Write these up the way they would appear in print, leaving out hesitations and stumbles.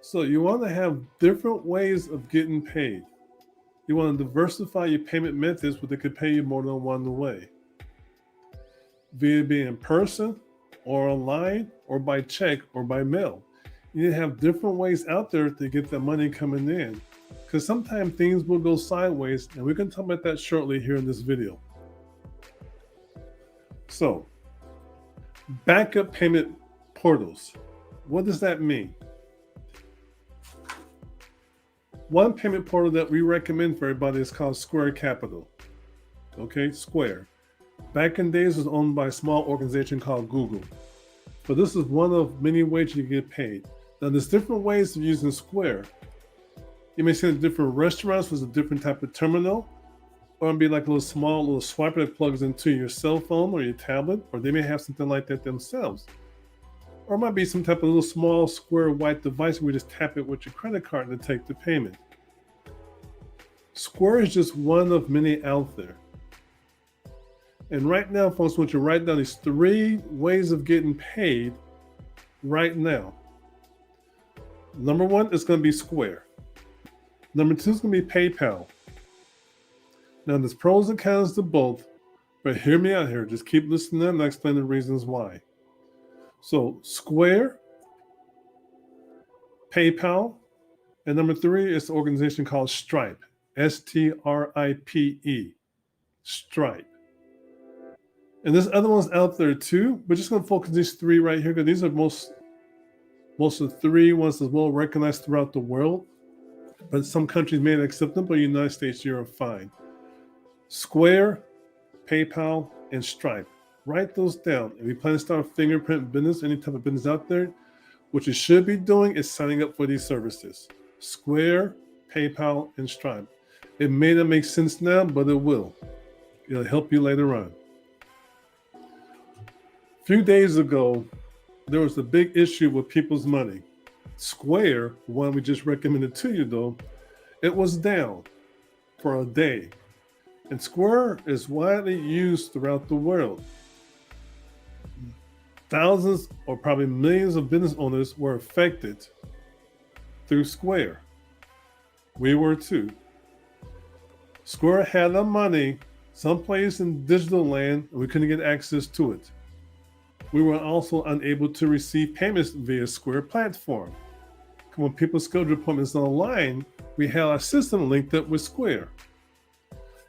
So you want to have different ways of getting paid. You want to diversify your payment methods where they could pay you more than one way. Via being in person or online or by check or by mail. You need to have different ways out there to get the money coming in. Because sometimes things will go sideways, and we're going to talk about that shortly here in this video. So, backup payment portals. What does that mean? One payment portal that we recommend for everybody is called Square Capital. Okay, Square. Back in days, it was owned by a small organization called Google. But this is one of many ways you get paid. Now, there's different ways of using Square. You may see in different restaurants with a different type of terminal, or it'd be like a little swiper that plugs into your cell phone or your tablet, or they may have something like that themselves. Or it might be some type of little small square white device where you just tap it with your credit card to take the payment. Square is just one of many out there. And right now, folks, I want you to write down these 3 ways of getting paid right now. Number 1 is going to be Square. Number 2 is going to be PayPal. Now, there's pros and cons to both, but hear me out here. Just keep listening and I'll explain the reasons why. So, Square, PayPal, and number 3 is the organization called Stripe. Stripe. Stripe. And there's other ones out there too. We're just going to focus on these 3 right here because these are most of the 3 ones that's well recognized throughout the world. But some countries may not accept them, but in the United States, you're fine. Square, PayPal, and Stripe. Write those down. If you plan to start a fingerprint business, any type of business out there, what you should be doing is signing up for these services. Square, PayPal, and Stripe. It may not make sense now, but it will. It'll help you later on. A few days ago, there was a big issue with people's money. Square, one we just recommended to you though, it was down for a day. And Square is widely used throughout the world. Thousands or probably millions of business owners were affected through Square. We were too. Square had our money someplace in digital land and we couldn't get access to it. We were also unable to receive payments via Square platform. When people schedule appointments online, we had our system linked up with Square.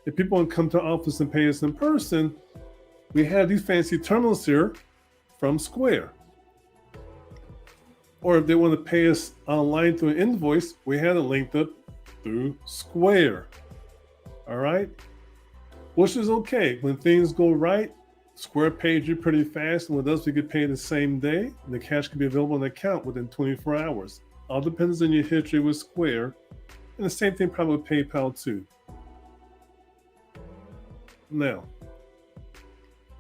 If people want to come to our office and pay us in person, we have these fancy terminals here from Square. Or if they want to pay us online through an invoice, we had it linked up through Square. All right? Which is okay. When things go right, Square pays you pretty fast, and with us, we get paid the same day, and the cash can be available in the account within 24 hours. All depends on your history with Square, and the same thing probably with PayPal too. Now,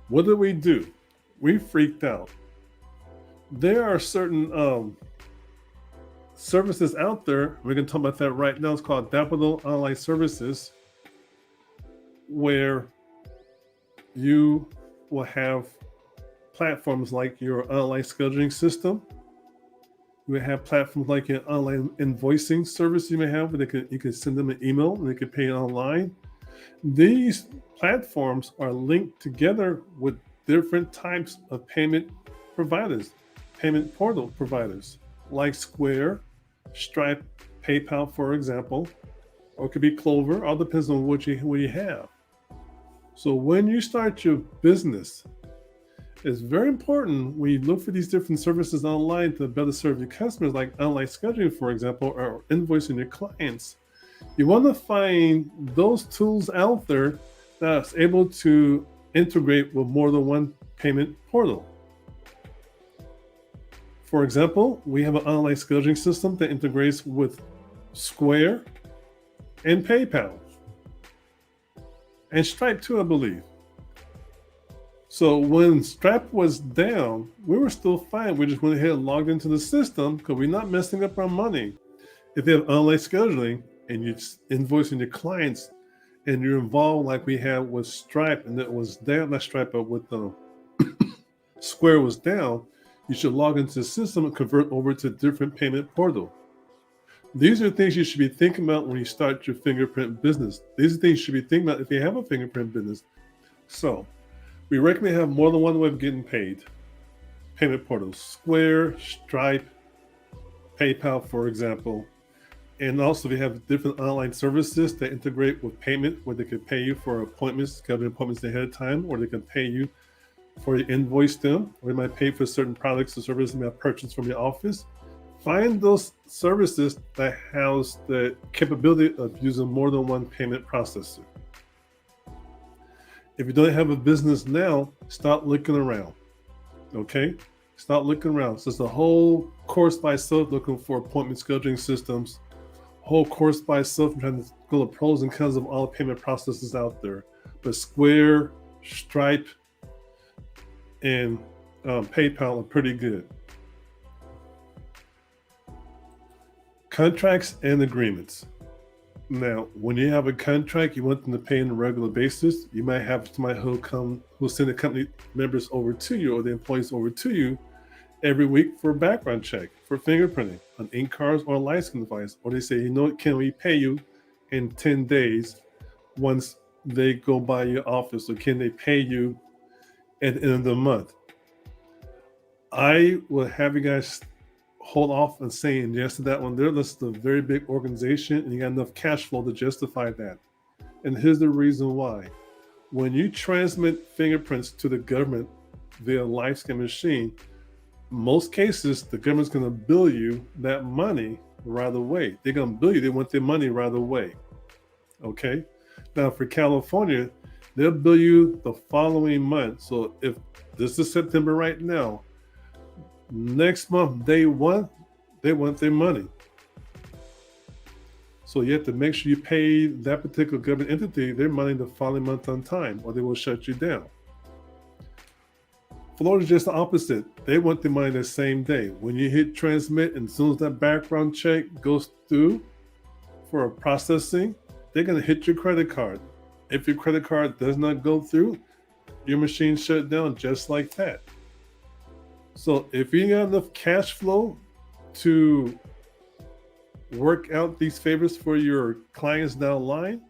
what did we do? We freaked out. There are certain services out there, we're going to talk about that right now. It's called Daffodil Online Services, where you will have platforms like your online scheduling system. You may have platforms like an online invoicing service you may have, where you can send them an email and they can pay it online. These platforms are linked together with different types of payment providers, payment portal providers, like Square, Stripe, PayPal, for example, or it could be Clover. All depends on what you have. So when you start your business, it's very important when you look for these different services online to better serve your customers, like online scheduling, for example, or invoicing your clients. You want to find those tools out there that's able to integrate with more than one payment portal. For example, we have an online scheduling system that integrates with Square and PayPal. And Stripe too, I believe. So when Stripe was down, we were still fine. We just went ahead and logged into the system because we're not messing up our money. If you have online scheduling and you're invoicing your clients and you're involved like we had with Stripe and it was down, not Stripe, but with the Square was down, you should log into the system and convert over to a different payment portal. These are things you should be thinking about when you start your fingerprint business. These are things you should be thinking about if you have a fingerprint business. So we recommend have more than one way of getting paid. Payment portals, Square, Stripe, PayPal, for example. And also we have different online services that integrate with payment where they can pay you for appointments, schedule appointments ahead of time, or they can pay you for your invoice them, or they might pay for certain products or services you might purchase from your office. Find those services that house the capability of using more than one payment processor. If you don't have a business now, start looking around. Okay? Start looking around. So it's a whole course by itself looking for appointment scheduling systems, whole course by itself trying to go the pros and cons of all the payment processes out there. But Square, Stripe, and PayPal are pretty good. Contracts and agreements. Now, when you have a contract, you want them to pay on a regular basis. You might have somebody who'll send the company members over to you or the employees over to you every week for a background check, for fingerprinting, on ink cards or a license device. Or they say, you know what, can we pay you in 10 days once they go by your office? Or can they pay you at the end of the month? I will have you guys hold off on saying yes to that one. This is a very big organization and you got enough cash flow to justify that. And here's the reason why. When you transmit fingerprints to the government via LifeScan machine, most cases, the government's going to bill you that money right away. They're going to bill you. They want their money right away. Okay? Now, for California, they'll bill you the following month. So if this is September right now, next month, they want their money. So you have to make sure you pay that particular government entity their money the following month on time, or they will shut you down. Florida's just the opposite. They want the money the same day. When you hit transmit, and as soon as that background check goes through for processing, they're going to hit your credit card. If your credit card does not go through, your machine shut down just like that. So if you got enough cash flow to work out these favors for your clients down the line,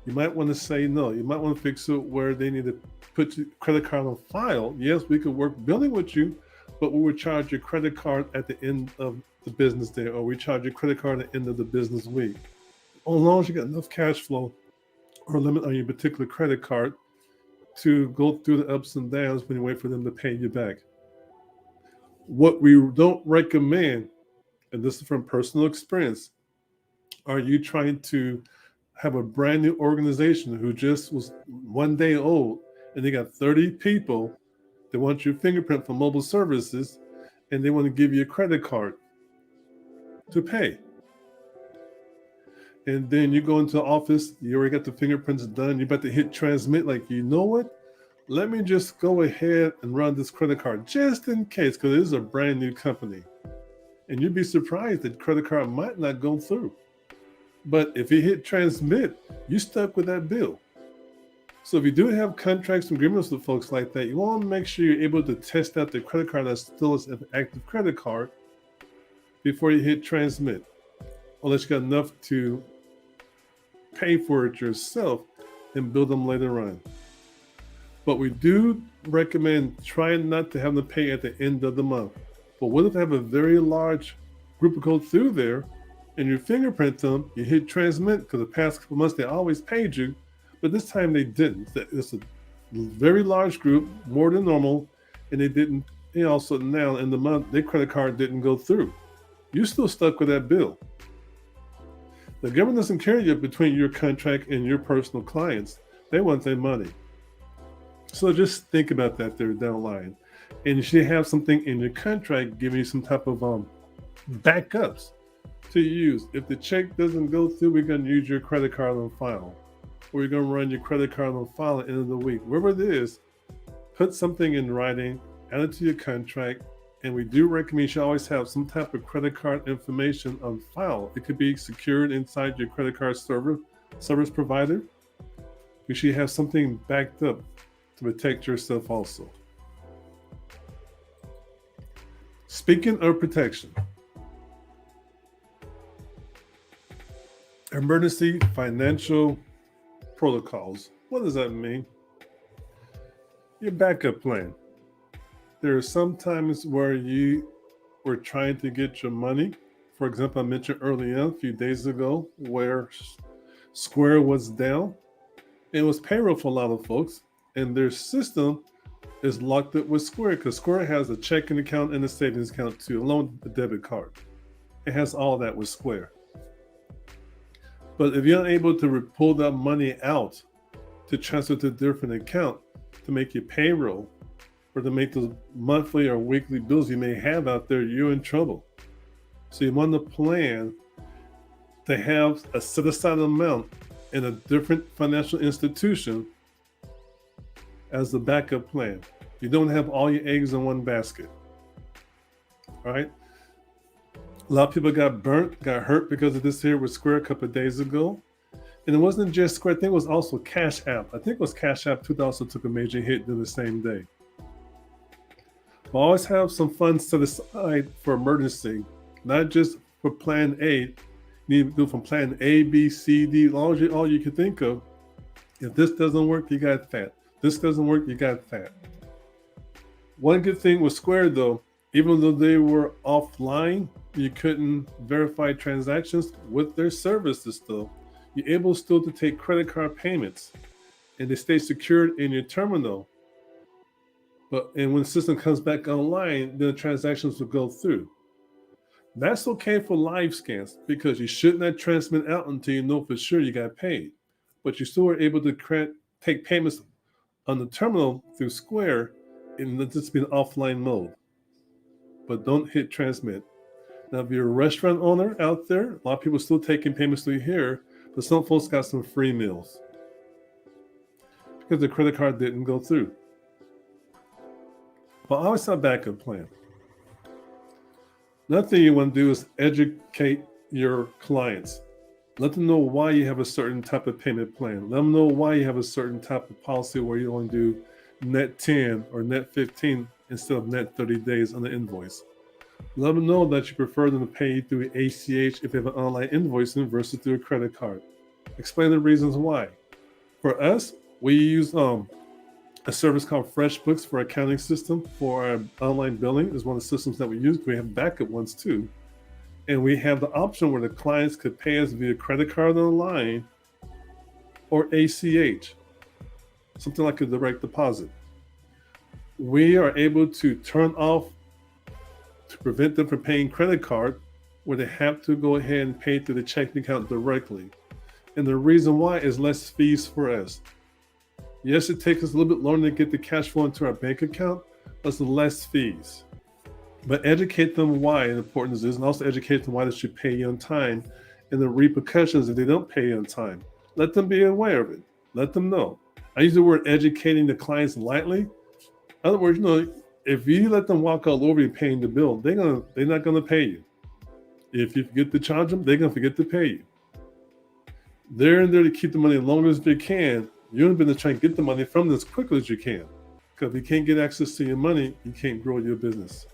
you might want to say no. You might want to fix it where they need to put your credit card on file. Yes, we could work billing with you, but we would charge your credit card at the end of the business day, or we charge your credit card at the end of the business week. As long as you got enough cash flow or limit on your particular credit card to go through the ups and downs when you wait for them to pay you back. What we don't recommend, and this is from personal experience, are you trying to have a brand new organization who just was 1 day old and they got 30 people that want your fingerprint for mobile services and they want to give you a credit card to pay. And then you go into the office, you already got the fingerprints done, you're about to hit transmit, like, you know what? Let me just go ahead and run this credit card just in case, because it is a brand new company. And you'd be surprised that credit card might not go through. But if you hit transmit, you stuck with that bill. So if you do have contracts and agreements with folks like that, you want to make sure you're able to test out the credit card that still is an active credit card before you hit transmit, unless you got enough to pay for it yourself and build them later on. But we do recommend trying not to have them pay at the end of the month. But what if I have a very large group of code through there and you fingerprint them, you hit transmit, because the past couple months they always paid you, but this time they didn't. It's a very large group, more than normal, and they didn't, so now in the month, their credit card didn't go through. You're still stuck with that bill. The government doesn't care yet between your contract and your personal clients. They want their money. So just think about that there down the line. And you should have something in your contract giving you some type of backups to use. If the check doesn't go through, we're going to use your credit card on file. Or you're going to run your credit card on file at the end of the week. Wherever it is, put something in writing, add it to your contract. And we do recommend you should always have some type of credit card information on file. It could be secured inside your credit card service provider. You should have something backed up to protect yourself also. Speaking of protection, Emergency financial protocols. What does that mean? Your backup plan. There are some times where you were trying to get your money. For example, I mentioned earlier a few days ago where Square was down. It was payroll for a lot of folks, and their system is locked up with Square because Square has a checking account and a savings account too, along with the debit card. It has all that with Square. But if you're unable to pull that money out to transfer to a different account to make your payroll or to make those monthly or weekly bills you may have out there, you're in trouble. So you want to plan to have a set aside amount in a different financial institution as the backup plan. You don't have all your eggs in one basket. All right. A lot of people got hurt because of this here with Square a couple of days ago. And it wasn't just Square, I think it was also Cash App. I think it was Cash App too that also took a major hit during the same day. But always have some funds set aside for emergency, not just for plan A. You need to do from plan A, B, C, D, all you can think of. If this doesn't work, you got that. This doesn't work, you got that. One good thing with Square though, even though they were offline, you couldn't verify transactions with their services still. You're able still to take credit card payments and they stay secured in your terminal. And when the system comes back online, then the transactions will go through. That's okay for live scans because you should not transmit out until you know for sure you got paid. But you still are able to take payments on the terminal through Square and let this be an offline mode. But don't hit transmit. Now, if you're a restaurant owner out there, a lot of people are still taking payments through here, but some folks got some free meals because the credit card didn't go through. But always have a backup plan. Another thing you want to do is educate your clients. Let them know why you have a certain type of payment plan. Let them know why you have a certain type of policy where you only do net 10 or net 15 instead of net 30 days on the invoice. Let them know that you prefer them to pay you through ACH if you have an online invoicing versus through a credit card. Explain the reasons why. For us, we use a service called FreshBooks for our accounting system for our online billing is one of the systems that we use. We have backup ones too. And we have the option where the clients could pay us via credit card online or ACH, something like a direct deposit. We are able to turn off to prevent them from paying credit card where they have to go ahead and pay through the checking account directly. And the reason why is less fees for us. Yes, it takes us a little bit longer to get the cash flow into our bank account, but it's less fees. But educate them why the importance is, and also educate them why they should pay you on time and the repercussions if they don't pay you on time. Let them be aware of it. Let them know. I use the word educating the clients lightly. In other words, if you let them walk all over you paying the bill, they're not gonna pay you. If you forget to charge them, they're gonna forget to pay you. They're in there to keep the money as long as they can. You're in to try and get the money from them as quickly as you can. Because if you can't get access to your money, you can't grow your business.